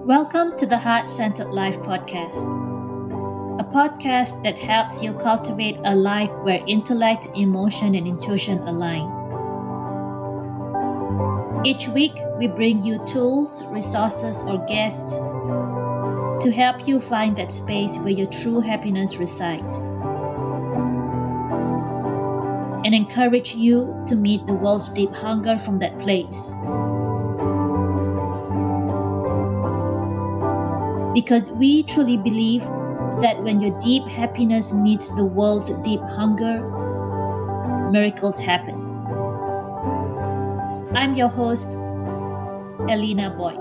Welcome to the Heart Centered Life podcast, a podcast that helps you cultivate a life where intellect, emotion, and intuition align. Each week, we bring you tools, resources, or guests to help you find that space where your true happiness resides and encourage you to meet the world's deep hunger from that place. Because we truly believe that when your deep happiness meets the world's deep hunger, miracles happen. I'm your host, Elena Boyd.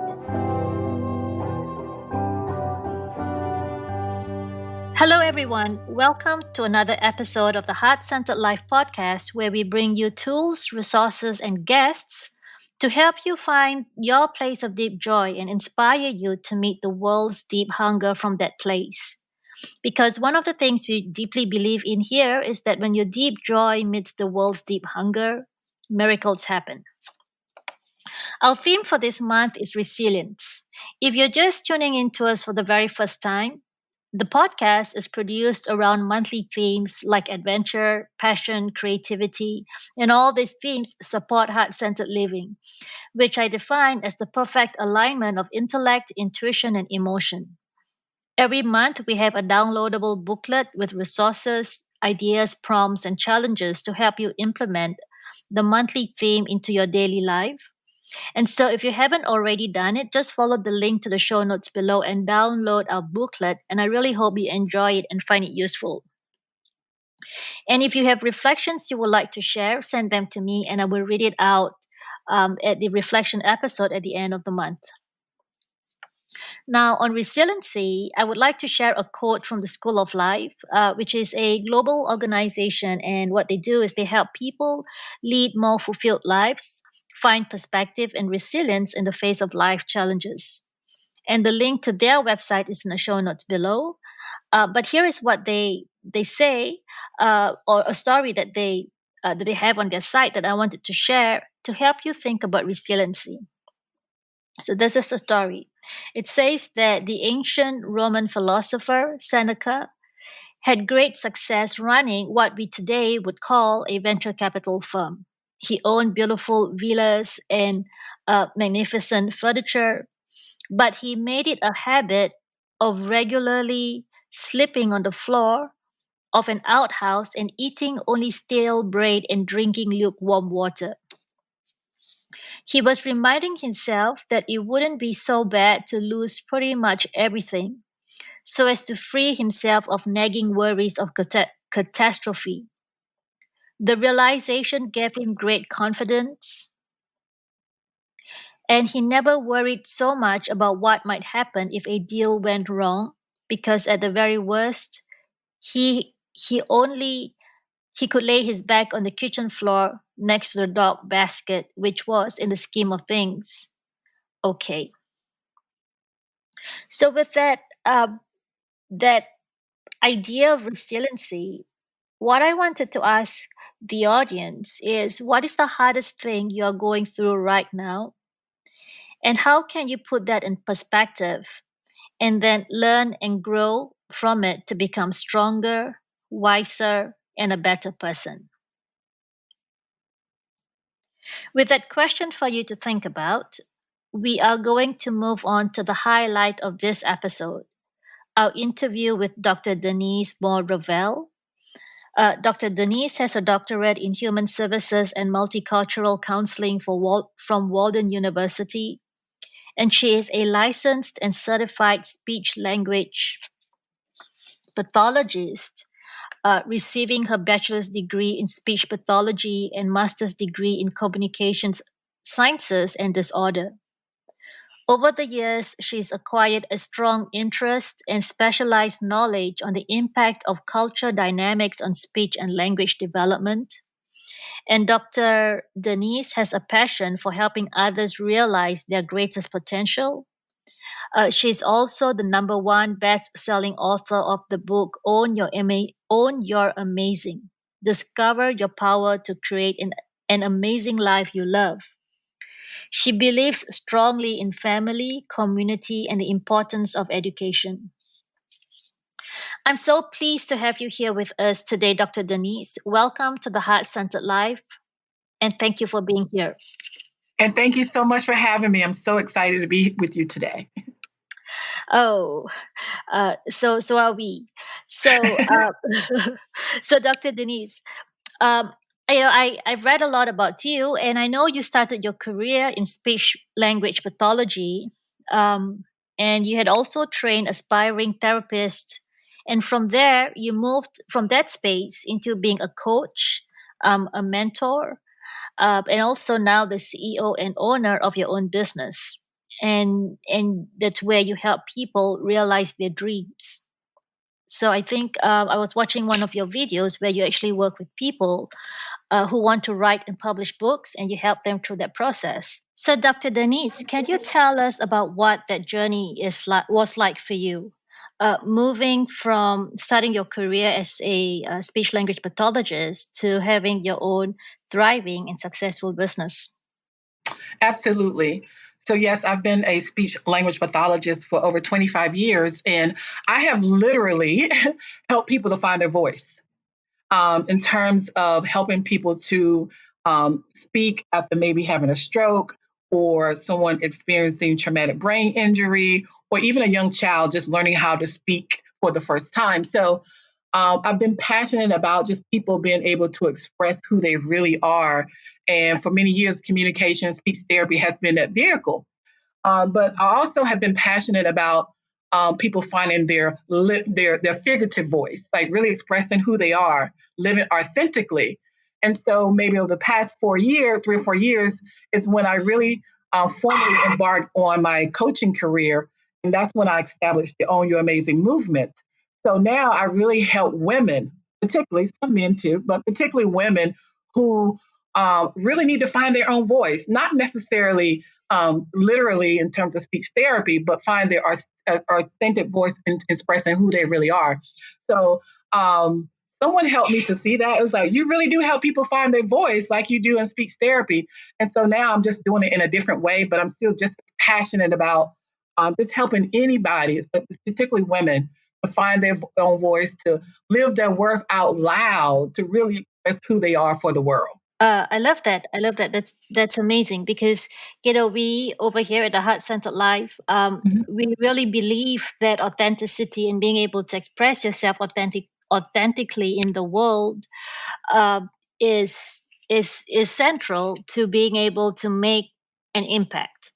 Hello, everyone. Welcome to another episode of the Heart Centered Life podcast, where we bring you tools, resources, and guests to help you find your place of deep joy and inspire you to meet the world's deep hunger from that place. Because one of the things we deeply believe in here is that when your deep joy meets the world's deep hunger, miracles happen. Our theme for this month is resilience. If you're just tuning in to us for the very first time, the podcast is produced around monthly themes like adventure, passion, creativity, and all these themes support heart-centered living, which I define as the perfect alignment of intellect, intuition, and emotion. Every month, we have a downloadable booklet with resources, ideas, prompts, and challenges to help you implement the monthly theme into your daily life. And so, if you haven't already done it, just follow the link to the show notes below and download our booklet. And I really hope you enjoy it and find it useful. And if you have reflections you would like to share, send them to me and I will read it out at the reflection episode at the end of the month. Now, on resiliency, I would like to share a quote from the School of Life, which is a global organization. And what they do is they help people lead more fulfilled lives, find perspective and resilience in the face of life challenges. And the link to their website is in the show notes below. But here is what they say, or a story that they have on their site that I wanted to share to help you think about resiliency. So this is the story. It says that the ancient Roman philosopher Seneca had great success running what we today would call a venture capital firm. He owned beautiful villas and magnificent furniture, but he made it a habit of regularly sleeping on the floor of an outhouse and eating only stale bread and drinking lukewarm water. He was reminding himself that it wouldn't be so bad to lose pretty much everything, so as to free himself of nagging worries of catastrophe. The realization gave him great confidence, and he never worried so much about what might happen if a deal went wrong, because at the very worst, he he could lay his back on the kitchen floor next to the dog basket, which was, in the scheme of things, okay. So with that idea of resiliency, what I wanted to ask the audience is, what is the hardest thing you are going through right now? And how can you put that in perspective and then learn and grow from it to become stronger, wiser, and a better person? With that question for you to think about, we are going to move on to the highlight of this episode, our interview with Dr. Denise Moore. Dr. Denise has a doctorate in human services and multicultural counseling from Walden University, and she is a licensed and certified speech language pathologist, receiving her bachelor's degree in speech pathology and master's degree in communications sciences and disorder. Over the years, she's acquired a strong interest and specialized knowledge on the impact of culture dynamics on speech and language development. And Dr. Denise has a passion for helping others realize their greatest potential. She's also the number one best-selling author of the book Own Your Amazing. Discover your power to create an amazing life you love. She believes strongly in family, community, and the importance of education. I'm so pleased to have you here with us today, Dr. Denise. Welcome to the Heart Centered Life, and thank you for being here. And thank you so much for having me. I'm so excited to be with you today. Oh, so are we. So, so Dr. Denise, um, I've read a lot about you, and I know you started your career in speech language pathology, um, and you had also trained aspiring therapists, and from there you moved from that space into being a coach, a mentor, and also now the CEO and owner of your own business, and that's where you help people realize their dreams. So I think I was watching one of your videos where you actually work with people who want to write and publish books, and you help them through that process. So, Dr. Denise, can you tell us about what that journey was like for you? Moving from starting your career as a speech language pathologist to having your own thriving and successful business. Absolutely. So, yes, I've been a speech language pathologist for over 25 years, and I have literally helped people to find their voice in terms of helping people to speak after maybe having a stroke or someone experiencing traumatic brain injury, or even a young child just learning how to speak for the first time. So, I've been passionate about just people being able to express who they really are. And for many years, communication, speech therapy has been that vehicle. But I also have been passionate about people finding their figurative voice, like really expressing who they are, living authentically. And so maybe over the past 4 years, 3 or 4 years, is when I really formally embarked on my coaching career. And that's when I established the Own Your Amazing movement. So now I really help women, particularly some men too, but particularly women who really need to find their own voice, not necessarily literally in terms of speech therapy, but find their authentic voice in expressing who they really are. So someone helped me to see that. It was like, you really do help people find their voice like you do in speech therapy. And so now I'm just doing it in a different way, but I'm still just passionate about just helping anybody, particularly women, to find their own voice, to live their worth out loud, to really express who they are for the world. I love that. I love that. That's amazing because we over here at the Heart Centered Life, Mhm. we really believe that authenticity and being able to express yourself authentically in the world um, is central to being able to make an impact.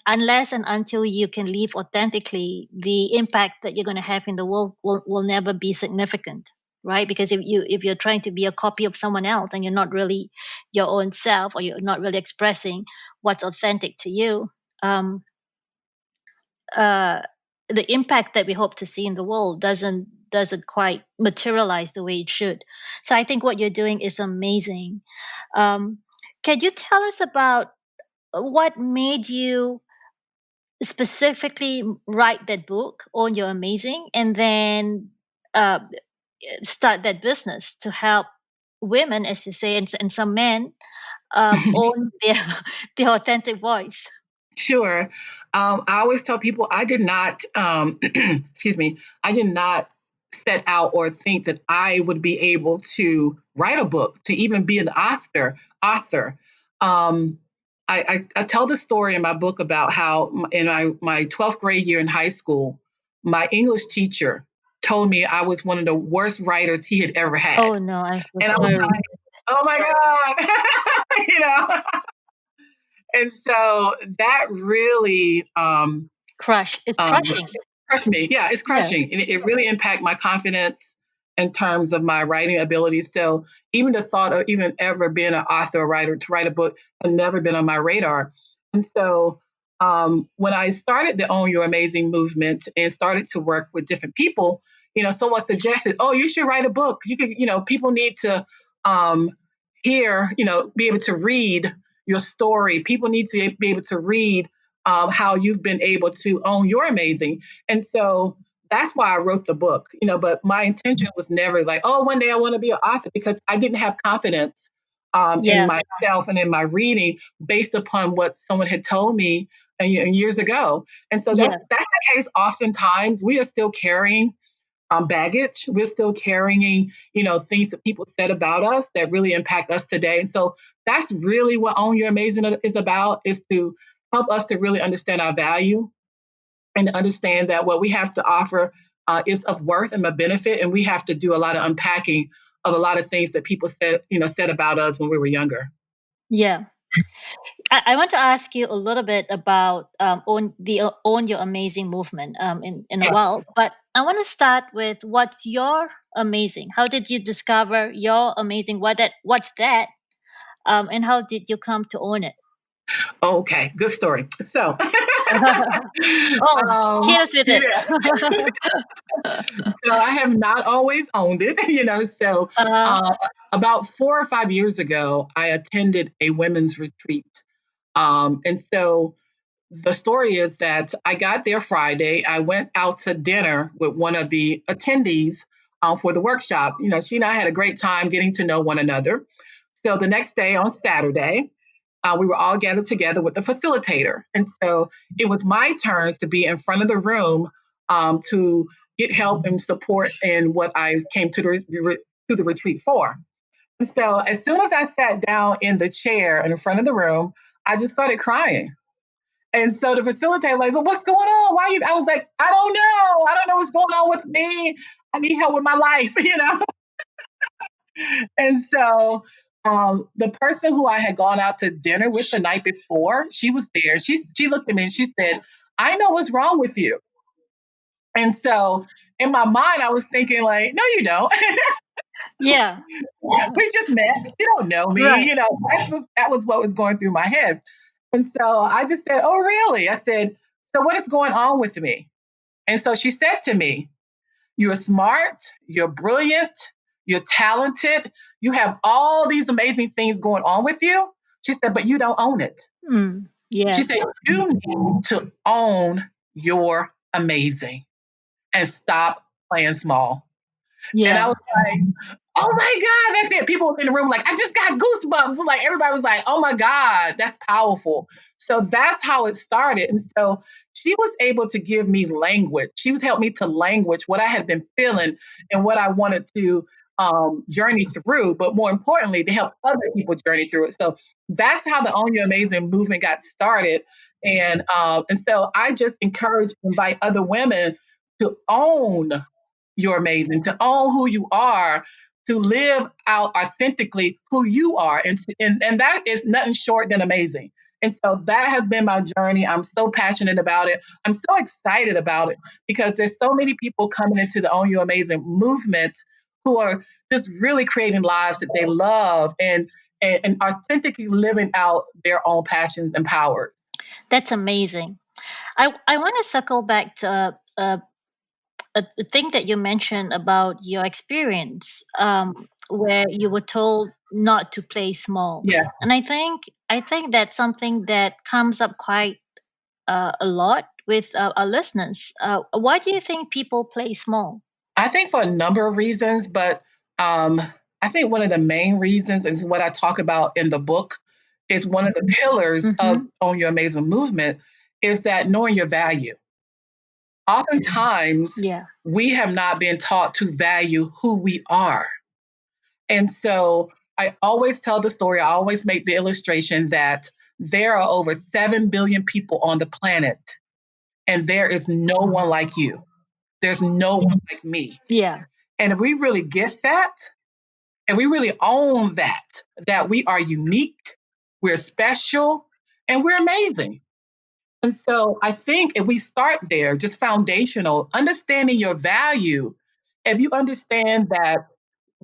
Unless and until you can live authentically, the impact that you're going to have in the world will never be significant, right? Because if you're trying to be a copy of someone else and you're not really your own self, or you're not really expressing what's authentic to you, um, uh, the impact that we hope to see in the world doesn't quite materialize the way it should. So I think what you're doing is amazing. Um, can you tell us about what made you specifically write that book on your amazing, and then uh, start that business to help women, as you say, and some men own their their authentic voice? Sure. I always tell people I did not, excuse me, I did not set out or think that I would be able to write a book, to even be an author. Um, I tell the story in my book about how in my 12th grade year in high school, my English teacher told me I was one of the worst writers he had ever had. Oh no, I'm so And I was sorry. like, oh my God, And so that really It's um, crushing. crushed me. Yeah, it's Yeah. crushing. And it really impacted my confidence in terms of my writing abilities. So even the thought of even ever being an author or writer to write a book had never been on my radar. And so when I started the Own Your Amazing movement and started to work with different people, someone suggested, oh, you should write a book. You could, people need to um, hear, be able to read your story. People need to be able to read how you've been able to own your amazing. And so that's why I wrote the book, but my intention was never like, oh, one day I want to be an author, because I didn't have confidence in Yeah. myself and in my reading based upon what someone had told me years ago. And so Yeah. that's the case. Oftentimes, we are still carrying baggage. We're still carrying, things that people said about us that really impact us today. And so that's really what Own Your Amazing is about, is to help us to really understand our value and understand that what we have to offer is of worth and a benefit. And we have to do a lot of unpacking of a lot of things that people said about us when we were younger. Yeah. I want to ask you a little bit about own your amazing movement in a Yes. while, but I want to start with what's your amazing. How did you discover your amazing? What's that? And how did you come to own it? Okay, good story. So, Oh, um, hit us with it. yeah, so I have not always owned it, So, uh, uh, about 4 or 5 years ago, I attended a women's retreat. And so the story is that I got there Friday. I went out to dinner with one of the attendees for the workshop. She and I had a great time getting to know one another. So the next day on Saturday, we were all gathered together with the facilitator. And so it was my turn to be in front of the room to get help and support in what I came to the retreat for. And so as soon as I sat down in the chair in front of the room, I just started crying. And so the facilitator was like, "So what's going on? Why are you?" I was like, "I don't know. I don't know what's going on with me. I need help with my life," And so the person who I had gone out to dinner with the night before, she was there. She looked at me and she said, "I know what's wrong with you." And so in my mind, I was thinking like, "No, you don't. yeah. We just met. You don't know me." Right. That was what was going through my head. And so I just said, "Oh, really?" I said, "So what is going on with me?" And so she said to me, "You're smart, you're brilliant, you're talented, you have all these amazing things going on with you." She said, "But you don't own it." She Yeah. said, "You need to own your amazing and stop playing small." And I Yeah. was like, "Oh my God, that's it." People in the room, like, I just got goosebumps. Like, everybody was like, "Oh my God, that's powerful." So that's how it started. And so she was able to give me language. She was helping me to language what I had been feeling and what I wanted to journey through, but more importantly, to help other people journey through it. So that's how the Own Your Amazing movement got started. And so I just encourage, invite other women to own you're amazing, to own who you are, to live out authentically who you are. And that is nothing short than amazing. And so that has been my journey. I'm so passionate about it. I'm so excited about it because there's so many people coming into the Own Your Amazing movement who are just really creating lives that they love and authentically living out their own passions and powers. That's amazing. I want to circle back to a thing that you mentioned about your experience where you were told not to play small, Yeah. and I think that's something that comes up quite a lot with our listeners. Why do you think people play small? I think for a number of reasons, but um, I think one of the main reasons is what I talk about in the book. Is one of the pillars of Mm-hmm. Own Your Amazing movement is that knowing your value. Oftentimes, Yeah. we have not been taught to value who we are. And so I always tell the story, I always make the illustration that there are over 7 billion people on the planet, and there is no one like you. There's no one like me. Yeah. And if we really get that, and we really own that we are unique, we're special, and we're amazing. And so I think if we start there, just foundational, understanding your value, if you understand that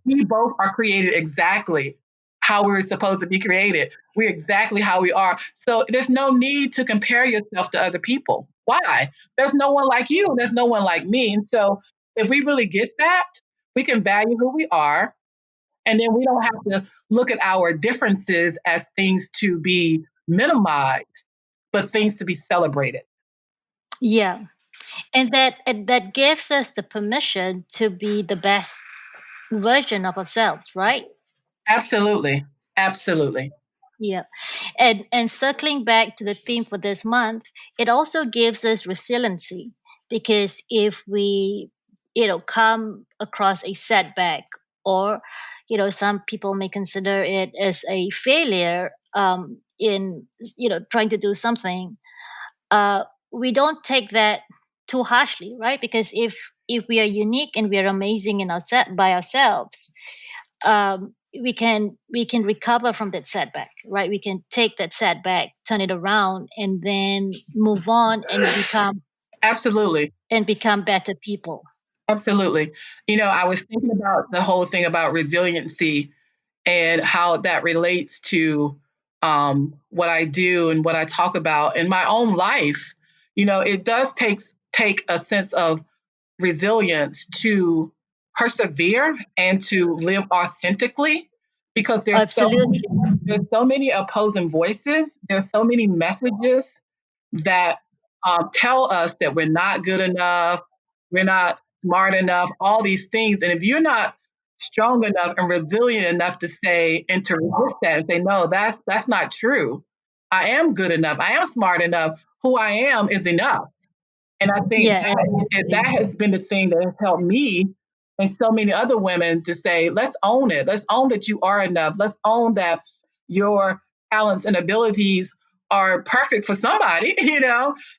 we both are created exactly how we're supposed to be created, we're exactly how we are. So there's no need to compare yourself to other people. Why? There's no one like you, there's no one like me. And so if we really get that, we can value who we are, and then we don't have to look at our differences as things to be minimized, but things to be celebrated. Yeah. And that gives us the permission to be the best version of ourselves, right? Absolutely. Absolutely. Yeah. And circling back to the theme for this month, it also gives us resiliency, because if we, come across a setback, or, some people may consider it as a failure, in, trying to do something, uh, we don't take that too harshly, right? Because if we are unique and we are amazing in our set by ourselves, we can recover from that setback, right? We can take that setback, turn it around, and then move on Absolutely. and become better people. Absolutely. I was thinking about the whole thing about resiliency and how that relates to what I do and what I talk about in my own life. It does take a sense of resilience to persevere and to live authentically, because Absolutely. there's so many opposing voices. There's so many messages that tell us that we're not good enough, we're not smart enough, all these things. And if you're not strong enough and resilient enough to say and to resist that and say, no, that's not true. I am good enough. I am smart enough. Who I am is enough. And I think Yeah, that absolutely. has been the thing that has helped me and so many other women to say, let's own it. Let's own that you are enough. Let's own that your talents and abilities are perfect for somebody,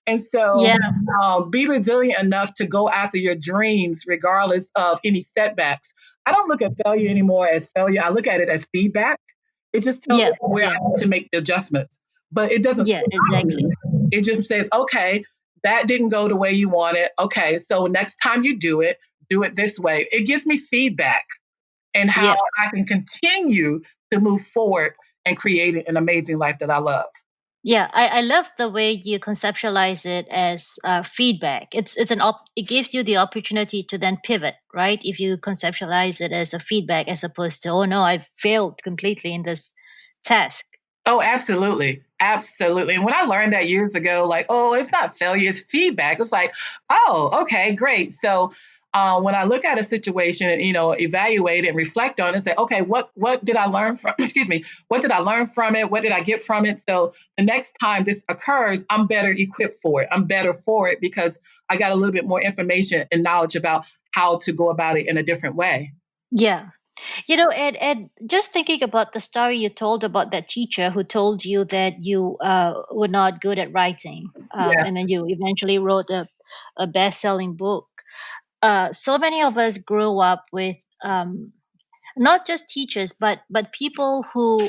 And so Yeah, be resilient enough to go after your dreams, regardless of any setbacks. I don't look at failure anymore as failure. I look at it as feedback. It just tells me yeah, where I yeah, need to make the adjustments, but it doesn't yeah, stop me. exactly. It just says, okay, that didn't go the way you wanted. Okay, so next time you do it this way. It gives me feedback and how Yep. I can continue to move forward and create an amazing life that I love. Yeah, I love the way you conceptualize it as feedback. It gives you the opportunity to then pivot, right? If you conceptualize it as a feedback, as opposed to, oh no, I failed completely in this task. Oh, absolutely. Absolutely. And when I learned that years ago, like, oh, it's not failure, it's feedback. It's like, oh, okay, great. So when I look at a situation and, evaluate it and reflect on it, say, okay, what did I learn from, excuse me, what did I learn from it? What did I get from it? So the next time this occurs, I'm better equipped for it. I'm better for it because I got a little bit more information and knowledge about how to go about it in a different way. Yeah. Ed, just thinking about the story you told about that teacher who told you that you were not good at writing, Yes. and then you eventually wrote a best-selling book. So many of us grew up with not just teachers, but people who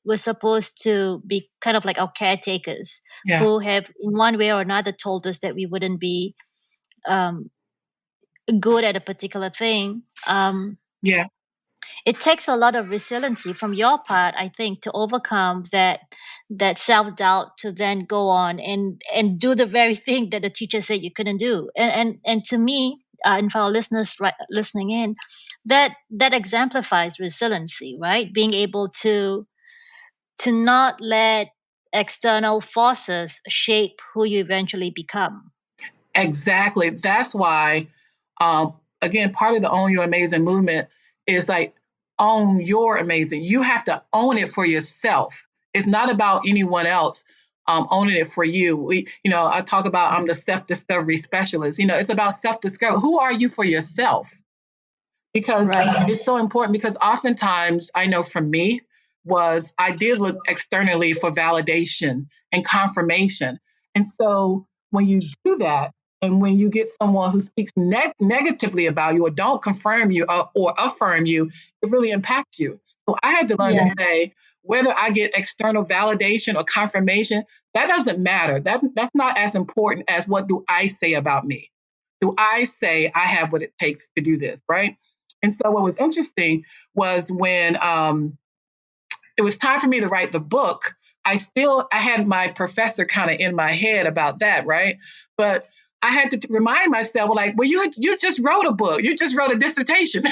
were supposed to be kind of like our caretakers, Yeah. who have, in one way or another, told us that we wouldn't be um, good at a particular thing. Yeah. It takes a lot of resiliency from your part, I think, to overcome that self-doubt, to then go on and do the very thing that the teacher said you couldn't do. And to me, and for our listeners listening in, that exemplifies resiliency, right? Being able to not let external forces shape who you eventually become. Exactly. That's why, again, part of the Own Your Amazing movement is like, own your amazing. You have to own it for yourself. It's not about anyone else owning it for you. I talk about I'm the self discovery specialist. It's about self discovery. Who are you for yourself? Because Right. it's so important, because oftentimes I know for me was I did look externally for validation and confirmation. And so when you do that, and when you get someone who speaks negatively about you or don't confirm you or affirm you, it really impacts you. So I had to learn Yeah. to say, whether I get external validation or confirmation, that doesn't matter. That's not as important as what do I say about me. Do I say I have what it takes to do this, right? And so what was interesting was when it was time for me to write the book, I had my professor kind of in my head about that, right? But I had to remind myself, like, well, you just wrote a book, you just wrote a dissertation.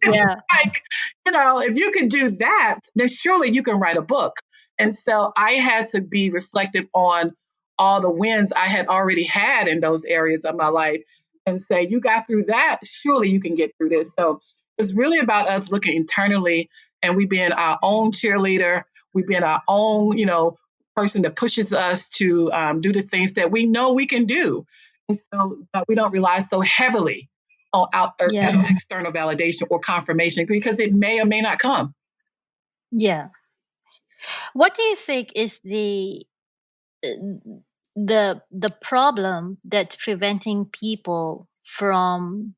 It's Yeah. like, if you can do that, then surely you can write a book. And so I had to be reflective on all the wins I had already had in those areas of my life and say, you got through that, surely you can get through this. So it's really about us looking internally and we being our own cheerleader, we being our own, person that pushes us to do the things that we know we can do. And so we don't rely so heavily on Yeah. external validation or confirmation because it may or may not come. Yeah. What do you think is the problem that's preventing people from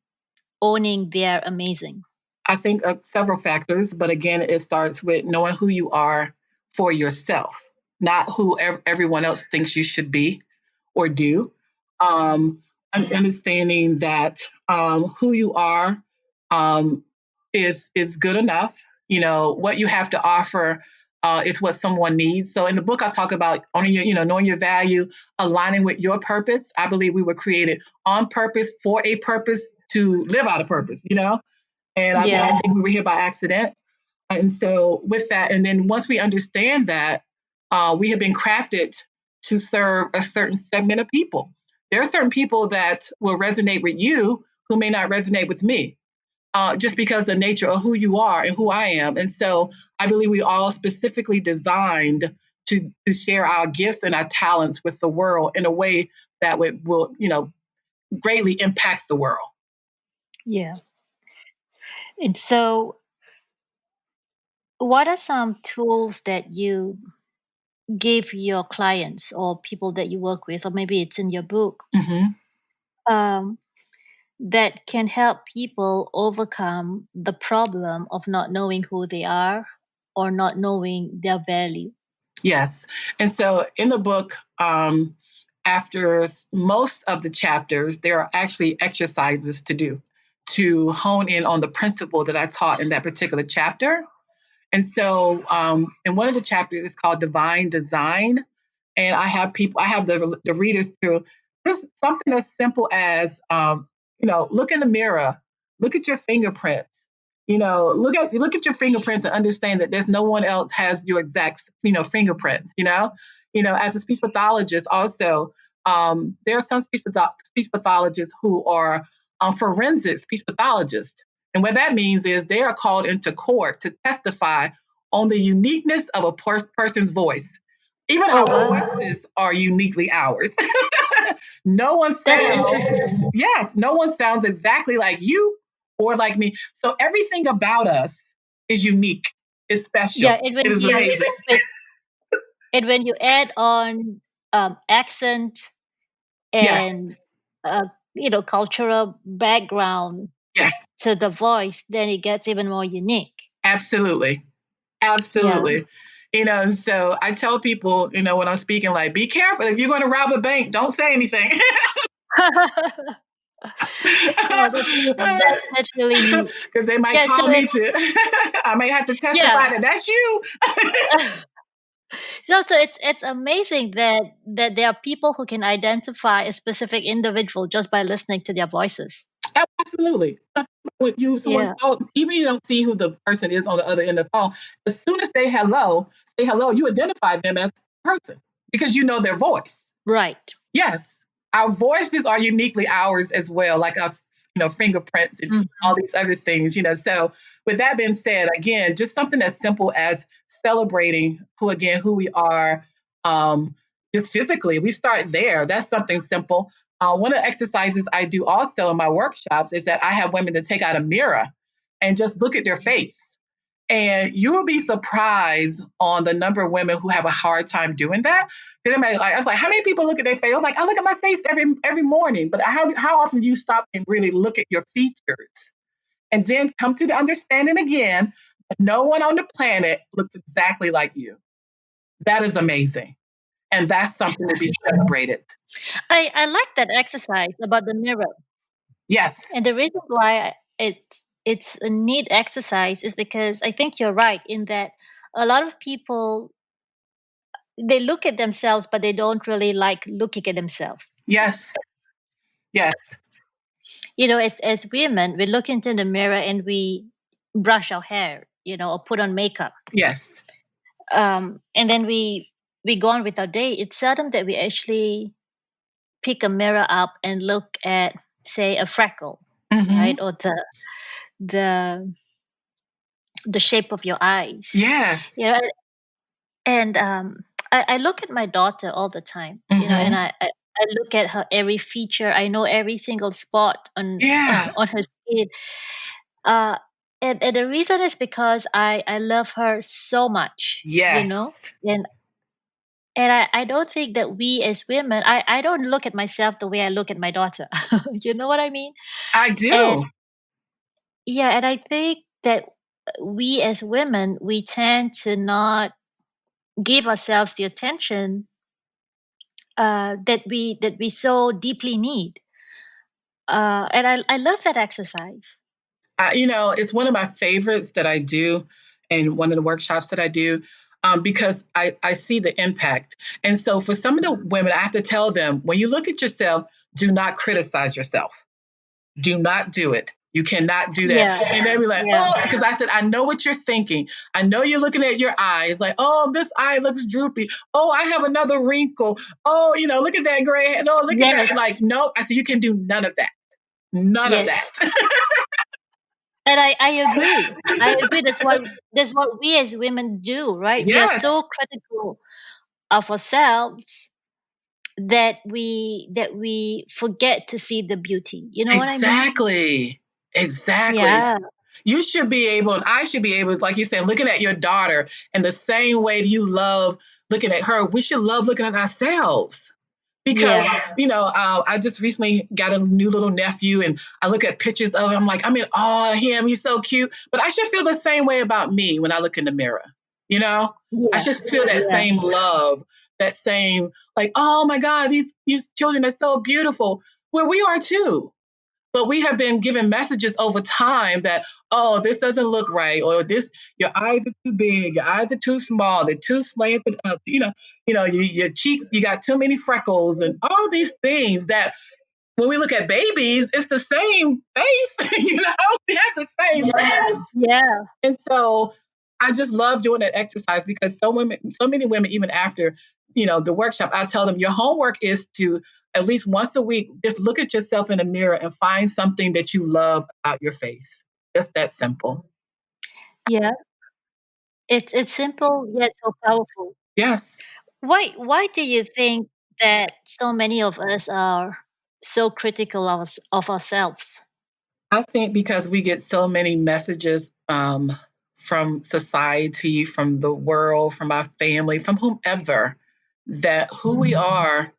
owning their amazing? I think several factors, but again, it starts with knowing who you are for yourself, not who everyone else thinks you should be or do. Um, Understanding that who you are um, is good enough. What you have to offer is what someone needs. So in the book, I talk about owning knowing your value, aligning with your purpose. I believe we were created on purpose for a purpose to live out a purpose. And I Yeah. don't think we were here by accident. And so, with that, and then once we understand that, we have been crafted to serve a certain segment of people. There are certain people that will resonate with you who may not resonate with me, just because the nature of who you are and who I am. And so, I believe we all specifically designed to share our gifts and our talents with the world in a way that will greatly impact the world. Yeah. And so, what are some tools that you give your clients or people that you work with, or maybe it's in your book, Mm-hmm. um, that can help people overcome the problem of not knowing who they are or not knowing their value? Yes. And so in the book, after most of the chapters, there are actually exercises to do to hone in on the principle that I taught in that particular chapter. And so, in one of the chapters, it's called Divine Design. And I have the readers to just something as simple as, look in the mirror, look at your fingerprints. Look at your fingerprints and understand that there's no one else has your exact, fingerprints. As a speech pathologist, also, there are some speech pathologists who are forensic speech pathologists. And what that means is they are called into court to testify on the uniqueness of a person's voice. Even Oh, our wow. voices are uniquely ours. No one That's sounds, interesting. yes, no one sounds exactly like you or like me. So everything about us is unique, is Yeah, special, and it when is you amazing. when, and when you add on accent Yes, and uh, cultural background yes, to the voice, then it gets even more unique. absolutely. Yeah. Absolutely. So I tell people, when I'm speaking, like, be careful. If you're going to rob a bank, don't say anything. Oh, that's really neat. Because they might Yeah, so call me it's to, I may have to testify yeah. that that's you. So it's amazing that there are people who can identify a specific individual just by listening to their voices. Absolutely. When someone Yeah. even you don't see who the person is on the other end of the phone, as soon as say hello, you identify them as a person because you know their voice. Right. Yes, our voices are uniquely ours as well, like our fingerprints and all Mhm. these other things. So with that being said, again, just something as simple as celebrating who we are, just physically. We start there. That's something simple. One of the exercises I do also in my workshops is that I have women to take out a mirror and just look at their face. And you will be surprised on the number of women who have a hard time doing that. I was like, how many people look at their face? I was like, I look at my face every morning, but how often do you stop and really look at your features? And then come to the understanding again that no one on the planet looks exactly like you. That is amazing. And that's something to be celebrated. I like that exercise about the mirror. Yes. And the reason why it's a neat exercise is because I think you're right in that a lot of people, they look at themselves but they don't really like looking at themselves. Yes. Yes. As women, we look into the mirror and we brush our hair, or put on makeup. Yes. And then we go on with our day. It's seldom that we actually pick a mirror up and look at, say, a freckle, Mm-hmm. right? Or the the shape of your eyes. Yes. You know, and I look at my daughter all the time, and Mm-hmm. I look at her every feature. I know every single spot on Yeah. on her skin. Uh, and the reason is because I love her so much, Yes. and I don't think that we as women, I don't look at myself the way I look at my daughter. You know what I mean? I And do. yeah, and I think that we as women, we tend to not give ourselves the attention that we so deeply need. And I love that exercise. It's one of my favorites that I do and one of the workshops that I do because I see the impact. And so for some of the women, I have to tell them when you look at yourself, do not criticize yourself. Do not do it. You cannot do that. Yeah, And they'll be like, yeah, oh, because I said, I know what you're thinking. I know you're looking at your eyes like, oh, this eye looks droopy. Oh, I have another wrinkle. Oh, look at that gray hair. No, look at that. Like, yes, no, I said, you can do none of that. None of that. yes. And I agree. I agree. That's what we as women do, right? We are Yes, so critical of ourselves that we forget to see the beauty. You know what I mean? exactly. Exactly. Yeah. You should be able, and I should be able, like you said, looking at your daughter in the same way you love looking at her, we should love looking at ourselves. Because, Yeah. I just recently got a new little nephew and I look at pictures of him, like, I'm in awe of him. He's so cute. But I should feel the same way about me when I look in the mirror. You know, I Yeah. should feel that Yeah. same love, that same, like, oh my God, these children are so beautiful. Well, we are too. But we have been given messages over time that, oh, this doesn't look right, or this, your eyes are too big, your eyes are too small, they're too slanted up, your cheeks, you got too many freckles, and all these things that when we look at babies, it's the same face, we have the same face. Yeah. And so I just love doing that exercise because so many women, even after, the workshop, I tell them your homework is to at least once a week, just look at yourself in the mirror and find something that you love about your face. Just that simple. Yeah. It's simple yet so powerful. Yes. Why do you think that so many of us are so critical of ourselves? I think because we get so many messages from society, from the world, from our family, from whomever, that who we are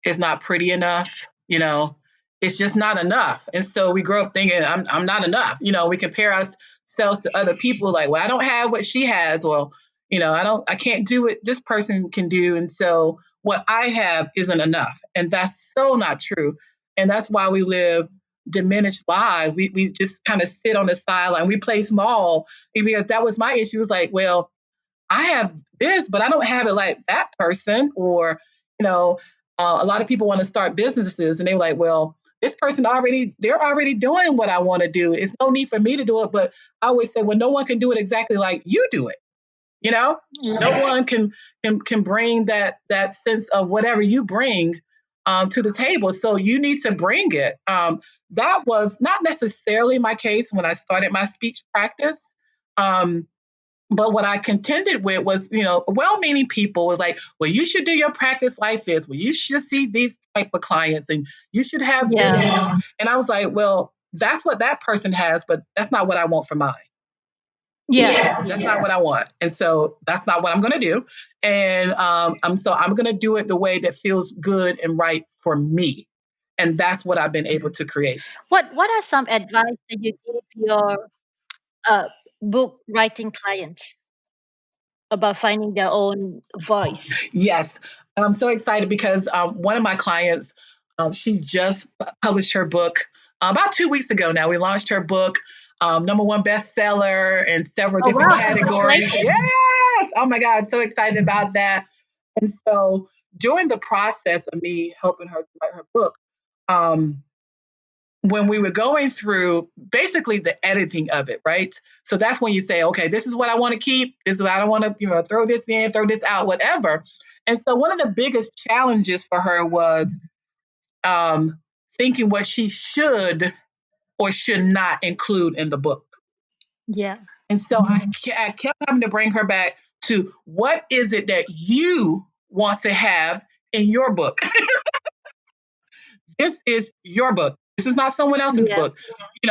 is not pretty enough, it's just not enough. And so we grow up thinking I'm not enough. We compare ourselves to other people like, well, I don't have what she has, or, I can't do what this person can do. And so what I have isn't enough. And that's so not true. And that's why we live diminished lives. We just kind of sit on the sideline. We play small because that was my issue. It was like, well, I have this, but I don't have it like that person. Or, you know, a lot of people want to start businesses and they're like, well, this person they're already doing what I want to do. It's no need for me to do it. But I always say, well, no one can do it exactly like you do it. You know, no Yeah. one can bring that sense of whatever you bring to the table. So you need to bring it. That was not necessarily my case when I started my speech practice. Um, but what I contended with was, well-meaning people was like, well, you should do your practice like this. Well, you should see these type of clients and you should have this. Yeah. And I was like, well, that's what that person has, but that's not what I want for mine. Yeah. That's Yeah. not what I want. And so that's not what I'm going to do. And I'm going to do it the way that feels good and right for me. And that's what I've been able to create. What are some advice that you give your uh, book writing clients about finding their own voice? Yes, I'm so excited because one of my clients, she just published her book about 2 weeks ago now. We launched her book, number one bestseller in several Oh different wow! categories. Congratulations. Yes! Oh my God, so excited about that. And so during the process of me helping her write her book, um, when we were going through basically the editing of it, right? So that's when you say, okay, this is what I want to keep. This is what I don't want to, throw this in, throw this out, whatever. And so one of the biggest challenges for her was thinking what she should or should not include in the book. Yeah. And so I kept having to bring her back to what is it that you want to have in your book? This is your book. This is not someone else's Yeah. book.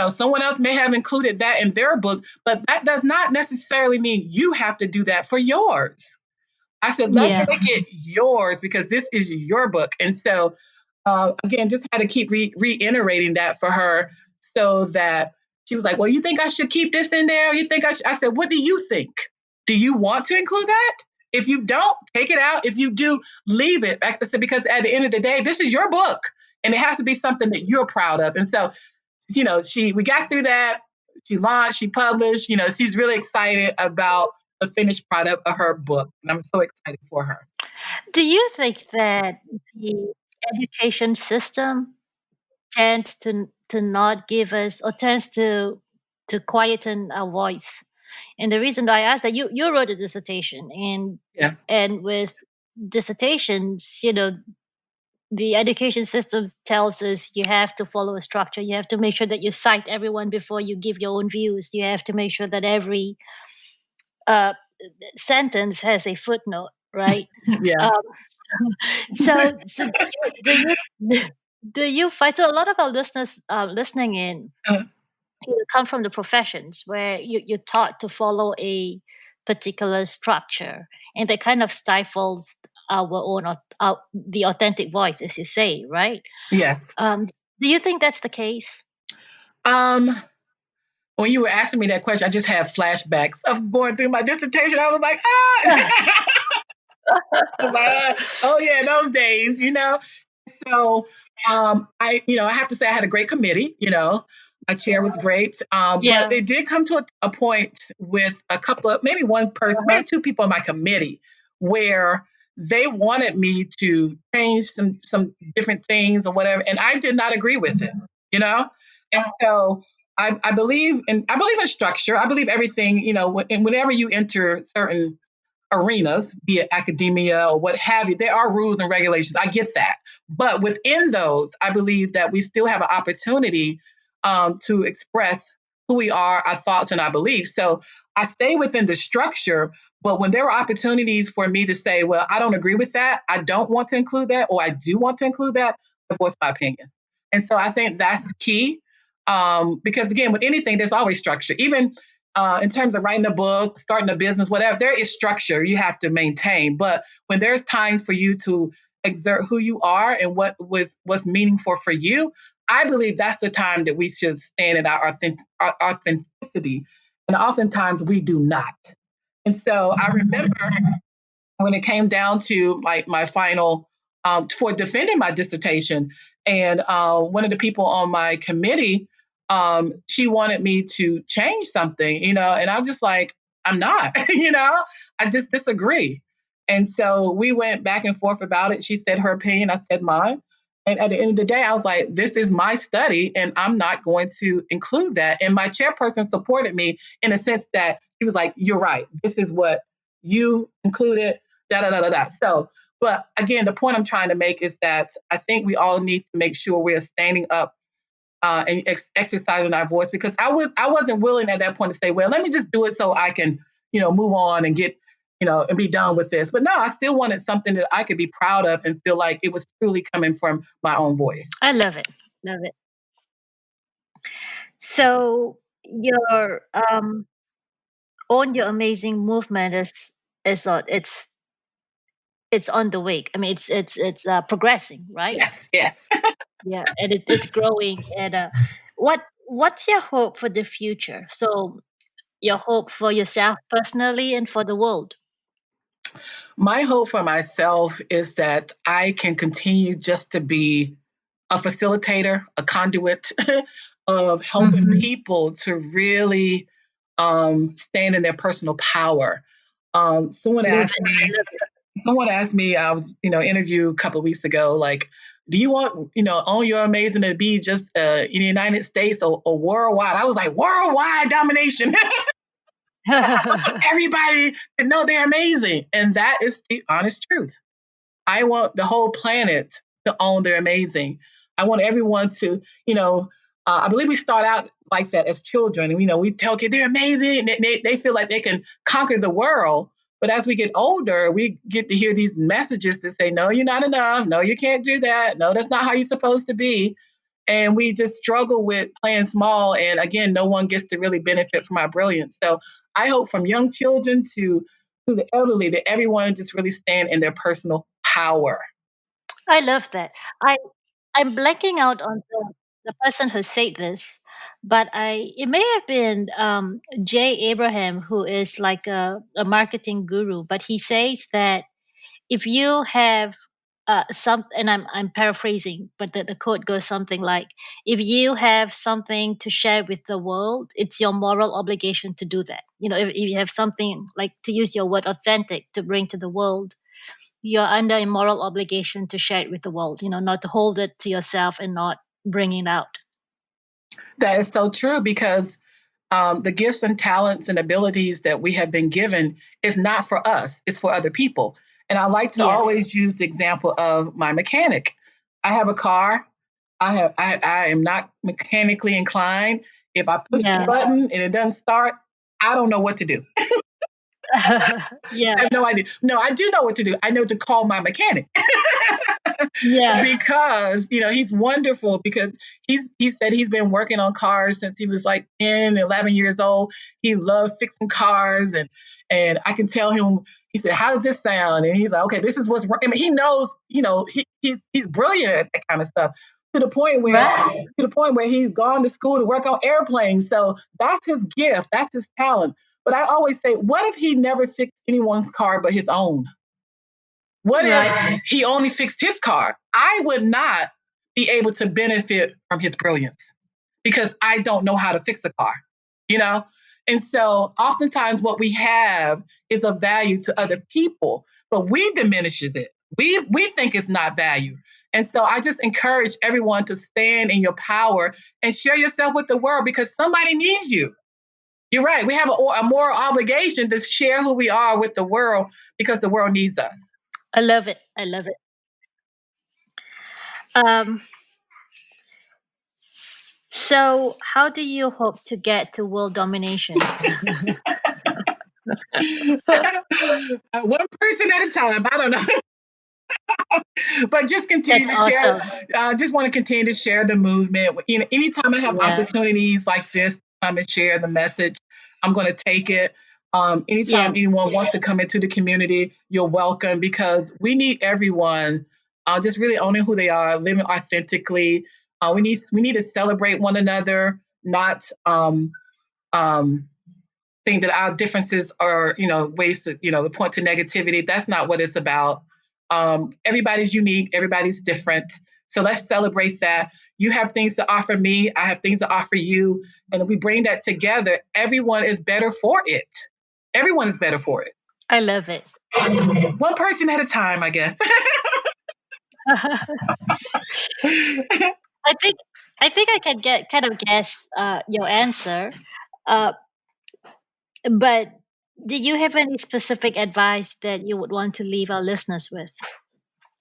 Someone else may have included that in their book, but that does not necessarily mean you have to do that for yours. I said, let's Yeah. make it yours because this is your book. And so, again, just had to keep reiterating that for her so that she was like, well, you think I should keep this in there? You think I should? I said, what do you think? Do you want to include that? If you don't, take it out. If you do, leave it. Like I said, because at the end of the day, this is your book and it has to be something that you're proud of. And so, we got through that. She launched, she published, she's really excited about the finished product of her book. And I'm so excited for her. Do you think that the education system tends to not give us, or tends to quieten our voice? And the reason I asked that, you wrote a dissertation, Yeah. and with dissertations, the education system tells us you have to follow a structure. You have to make sure that you cite everyone before you give your own views. You have to make sure that every uh, sentence has a footnote, right? Yeah. Um, so do you do you find, so a lot of our listeners listening in, Uh, come from the professions where you're taught to follow a particular structure, and that kind of stifles our own the authentic voice, as you say, right? yes. um, do you think that's the case? Um, when you were asking me that question, I just had flashbacks of going through my dissertation. I was like, ah, I was like, oh yeah, those days, So, I have to say I had a great committee. My chair was great. But Yeah. it did come to a point with a couple of, maybe one person, maybe two people on my committee, where they wanted me to change some different things or whatever, and I did not agree with it. You know, and so I believe in structure. I believe everything. And whenever you enter certain arenas, be it academia or what have you, there are rules and regulations. I get that. But within those, I believe that we still have an opportunity to express who we are, our thoughts, and our beliefs. So I stay within the structure. But when there are opportunities for me to say, well, I don't agree with that, I don't want to include that, or I do want to include that, I voice my opinion. And so I think that's key. Because again, with anything, there's always structure. Even in terms of writing a book, starting a business, whatever, there is structure you have to maintain. But when there's times for you to exert who you are and what's meaningful for you, I believe that's the time that we should stand in our authenticity. And oftentimes we do not. And so I remember when it came down to like my final for defending my dissertation, and one of the people on my committee, she wanted me to change something, and I'm just like, I'm not, I just disagree. And so we went back and forth about it. She said her opinion, I said mine. And at the end of the day, I was like, this is my study, and I'm not going to include that. And my chairperson supported me in a sense that she was like, you're right. This is what you included, da da da da da. So, but again, the point I'm trying to make is that I think we all need to make sure we're standing up and exercising our voice, because I wasn't willing at that point to say, well, let me just do it so I can move on and get and be done with this. But no, I still wanted something that I could be proud of and feel like it was truly coming from my own voice. I love it. Love it. So your own your amazing movement is not, it's on the wake. I mean, it's progressing, right? Yes, yes. Yeah, and it's growing. And what's your hope for the future? So your hope for yourself personally and for the world. My hope for myself is that I can continue just to be a facilitator, a conduit of helping Mhm. people to really stand in their personal power. Someone Live asked it. I me, love it. I was, interviewed a couple of weeks ago, like, do you want, own your amazing to be just in the United States or worldwide? I was like, worldwide domination. Everybody to know they're amazing. And that is the honest truth. I want the whole planet to own their amazing. I want everyone to, I believe we start out like that as children. And, we tell kids they're amazing. They feel like they can conquer the world. But as we get older, we get to hear these messages that say, no, you're not enough. No, you can't do that. No, that's not how you're supposed to be. And we just struggle with playing small. And again, no one gets to really benefit from our brilliance. So I hope from young children to the elderly that everyone just really stand in their personal power. I love that. I'm blanking out on the person who said this, but it may have been Jay Abraham, who is like a marketing guru. But he says that if you have some, and I'm paraphrasing, but the quote goes something like, "If you have something to share with the world, it's your moral obligation to do that." If you have something, like, to use your word, authentic, to bring to the world, you're under a moral obligation to share it with the world, not to hold it to yourself and not bring it out. That is so true because the gifts and talents and abilities that we have been given is not for us, it's for other people. And I like to Yeah. always use the example of my mechanic. I have a car. I am not mechanically inclined. If I push the Yeah. button and it doesn't start, I don't know what to do. Yeah. I have no idea. No, I do know what to do. I know to call my mechanic. Yeah. Because he's wonderful because he said he's been working on cars since he was like 10, 11 years old. He loved fixing cars, and I can tell him. He said, how does this sound? And he's like, okay, this is what's wrong. I mean, he knows, he's brilliant at that kind of stuff, to the point where Right. he's gone to school to work on airplanes. So that's his gift, that's his talent. But I always say, what if he never fixed anyone's car but his own? What Right. if he only fixed his car? I would not be able to benefit from his brilliance because I don't know how to fix a car, you know? And so oftentimes what we have is of value to other people, but we diminishes it. We think it's not value. And so I just encourage everyone to stand in your power and share yourself with the world because somebody needs you. You're right. We have a moral obligation to share who we are with the world because the world needs us. I love it. I love it. Um, so, how do you hope to get to world domination? One person at a time. I don't know. But just continue That's to share. awesome. Just want to continue to share the movement. Anytime I have Yeah. opportunities like this, come and share the message. I'm going to take it. Yeah. Anytime anyone wants to come into the community, you're welcome because we need everyone. Just really owning who they are, living authentically. We need to celebrate one another, not um, think that our differences are, ways to, point to negativity. That's not what it's about. Everybody's unique, everybody's different. So let's celebrate that. You have things to offer me, I have things to offer you. And if we bring that together, everyone is better for it. Everyone is better for it. I love it. One person at a time, I guess. I think I can get kind of guess your answer, uh, but do you have any specific advice that you would want to leave our listeners with?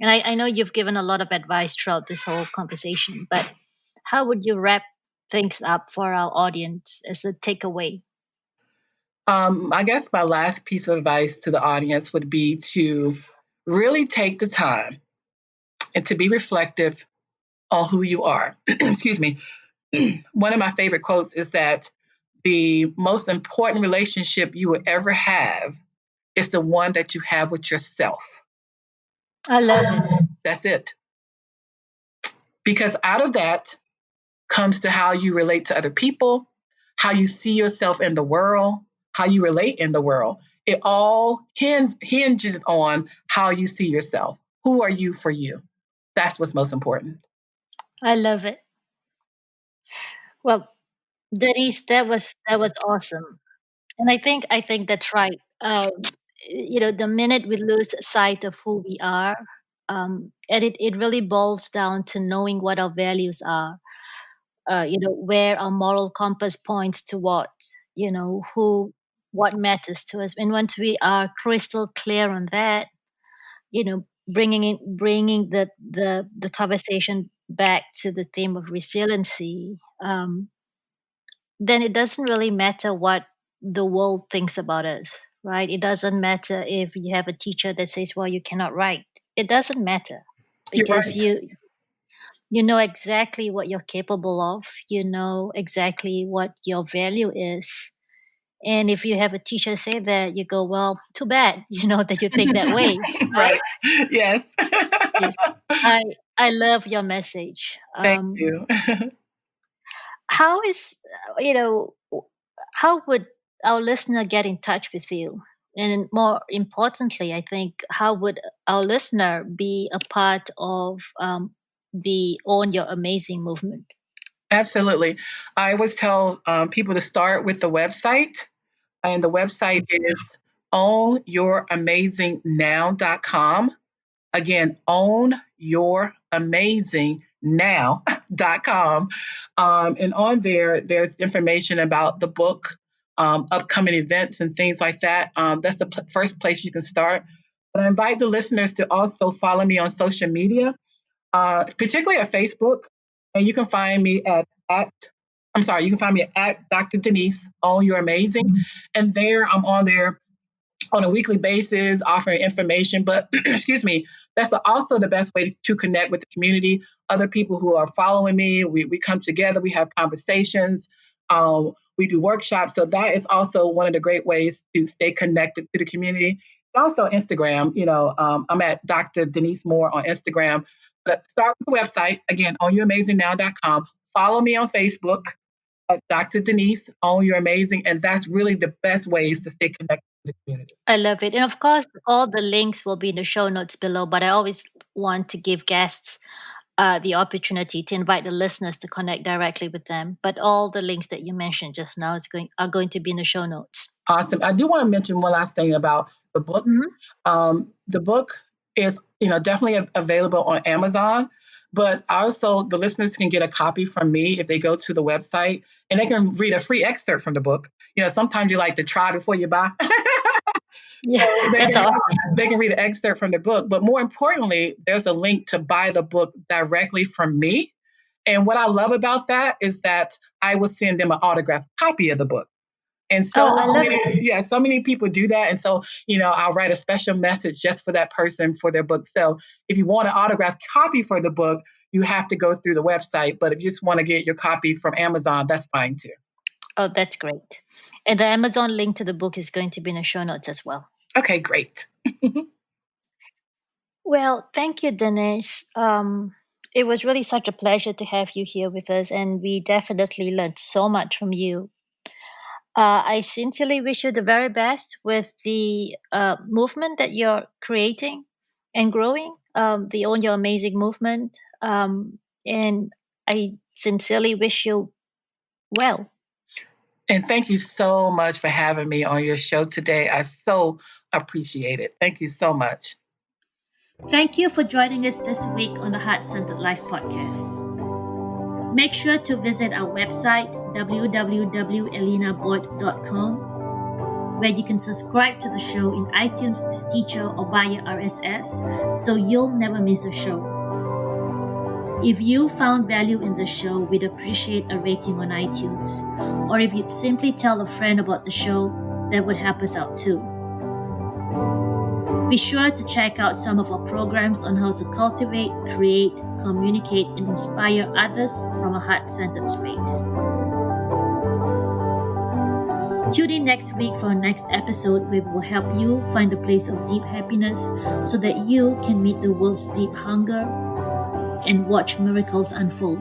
And I know you've given a lot of advice throughout this whole conversation, but how would you wrap things up for our audience as a takeaway? I guess my last piece of advice to the audience would be to really take the time and to be reflective on who you are. Excuse me. One of my favorite quotes is that the most important relationship you will ever have is the one that you have with yourself. I love it. That's it. Because out of that comes to how you relate to other people, how you see yourself in the world, how you relate in the world. It all hinges on how you see yourself. Who are you for you? That's what's most important. I love it. Well, Denise, that was awesome, and I think that's right. The minute we lose sight of who we are, and it really boils down to knowing what our values are. Where our moral compass points toward. Who what matters to us, and once we are crystal clear on that, bringing the conversation back to the theme of resiliency, then it doesn't really matter what the world thinks about us, right? It doesn't matter if you have a teacher that says, well, you cannot write. It doesn't matter You're because right. you know exactly what you're capable of. You know exactly what your value is. And if you have a teacher say that, you go, well, too bad, that you think that way. But Right. Yes. yes, I I love your message. Thank you. How is how would our listener get in touch with you? And more importantly, I think, how would our listener be a part of the Own Your Amazing movement? Absolutely. I always tell people to start with the website, and the website is ownyouramazingnnow.com. Again, ownyouramazingnnow.com. And on there, there's information about the book, upcoming events, and things like that. That's the first place you can start. But I invite the listeners to also follow me on social media, particularly at Facebook. And you can find me you can find me at Dr. Denise, Own Your Amazing. And there, I'm on there on a weekly basis, offering information. But excuse me, that's also the best way to connect with the community. Other people who are following me, we come together, we have conversations, we do workshops. So that is also one of the great ways to stay connected to the community. And also Instagram, I'm at Dr. Denise Moore on Instagram. But start with the website, again, ownyouramazingnnow.com. Follow me on Facebook at Dr. Denise, Own Your Amazing. And that's really the best ways to stay connected to the community. I love it. And of course, all the links will be in the show notes below, but I always want to give guests the opportunity to invite the listeners to connect directly with them. But all the links that you mentioned just now are going to be in the show notes. Awesome. I do want to mention one last thing about the book. The book is, definitely available on Amazon, but also the listeners can get a copy from me if they go to the website, and they can read a free excerpt from the book. Sometimes you like to try before you buy. Yeah, So that's awesome. they can read an excerpt from the book. But more importantly, there's a link to buy the book directly from me. And what I love about that is that I will send them an autographed copy of the book. And Oh, so I love many, it. yeah, so many people do that. And so, I'll write a special message just for that person for their book. So if you want an autographed copy for the book, you have to go through the website. But if you just want to get your copy from Amazon, that's fine too. Oh, that's great. And the Amazon link to the book is going to be in the show notes as well. Okay, great. Well, thank you, Denise. It was really such a pleasure to have you here with us, and we definitely learned so much from you. I sincerely wish you the very best with the movement that you're creating and growing, the Own Your Amazing movement. And I sincerely wish you well. And thank you so much for having me on your show today. I so appreciate it. Thank you so much. Thank you for joining us this week on the Heart Centered Life podcast. Make sure to visit our website, www.elinaboyd.com, where you can subscribe to the show in iTunes, Stitcher, or via RSS, so you'll never miss a show. If you found value in the show, we'd appreciate a rating on iTunes. Or if you'd simply tell a friend about the show, that would help us out too. Be sure to check out some of our programs on how to cultivate, create, communicate, and inspire others from a heart-centered space. Tune in next week for our next episode, where we will help you find a place of deep happiness so that you can meet the world's deep hunger and watch miracles unfold.